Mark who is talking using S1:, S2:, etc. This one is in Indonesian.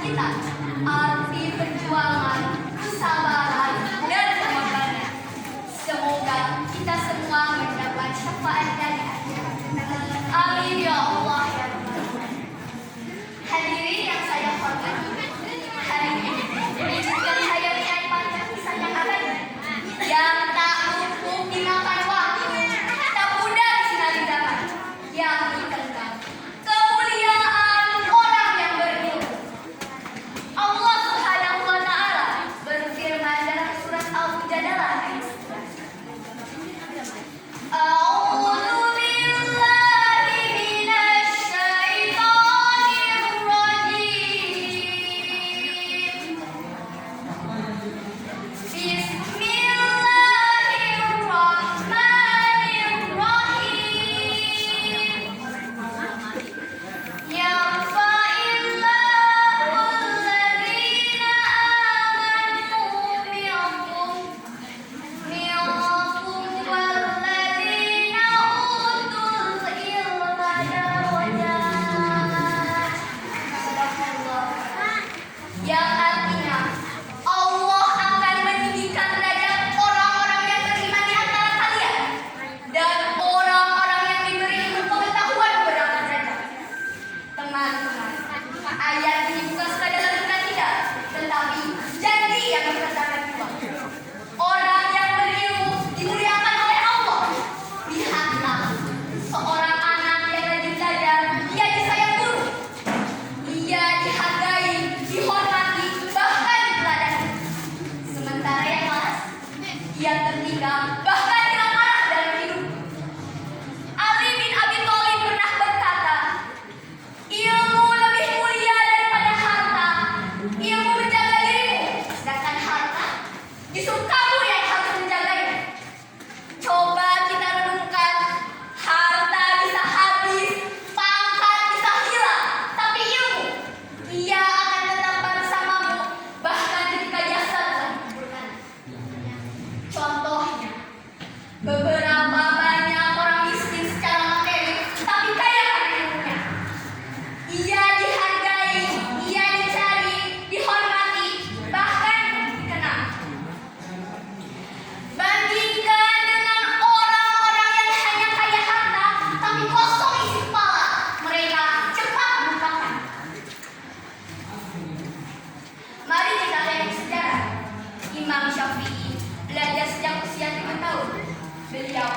S1: kita, arti perjuangan, kesabaran, dan pengorbanan. Semoga kita semua mendapat syafaat darinya. Amin ya Allah ya Rabbal. Hadirin yang saya hormati, hari ini menunjukkan saya panjang kisah yang abadi, yang tak luput dimakan waktu, tak mudah disinari zaman, yang tentang kemuliaan orang yang berilmu. Allah Subhanahu wa Ta'ala berfirman dalam surat Al-Mujadalah ayat 11. A'udzu billahi minasy syaithanir rajim. Bismillahirrahmanirrahim. Yarfa'illahul ladzina amanu minkum walladzina utul ilma darajat. Yang artinya Allah akan meninggikan derajat orang-orang yang beriman di antara kalian dan orang-orang yang diberi ilmu pengetahuan berangkat derajat. Teman-teman, ayat ini bukan sekadar lanjutan tidak, tetapi janji yang dikatakan dua. Orang yang berilmu dimuliakan oleh Allah. Lihatlah, seorang anak yang rajin belajar, ia disayang guru. Ia dihargai, dihormati, bahkan diteladani. Sementara yang malas, ia tertinggal, bahkan hilang arah dalam hidup. Ali bin Abi Thalib pernah berkata, ilmu lebih mulia daripada harta. Ilmu menjaga dirimu, sedangkan harta justru kamu yang harus menjaganya. Coba kita renungkan, harta bisa habis, pangkat bisa hilang, tapi ilmu, ia akan tetap bersamamu bahkan ketika jasad telah dikuburkan. Contohnya, beberapa banyak orang miskin secara materi, tapi kaya pada ilmunya. Ia dihargai, ia dicari, dihormati, bahkan dikenal. Bandingkan dengan orang-orang yang hanya kaya harta, tapi kosong isi kepala, mereka cepat melupakan. Mari kita lihat sejarah. Imam Syafi'i belajar sejak usia 3 tahun. Beliau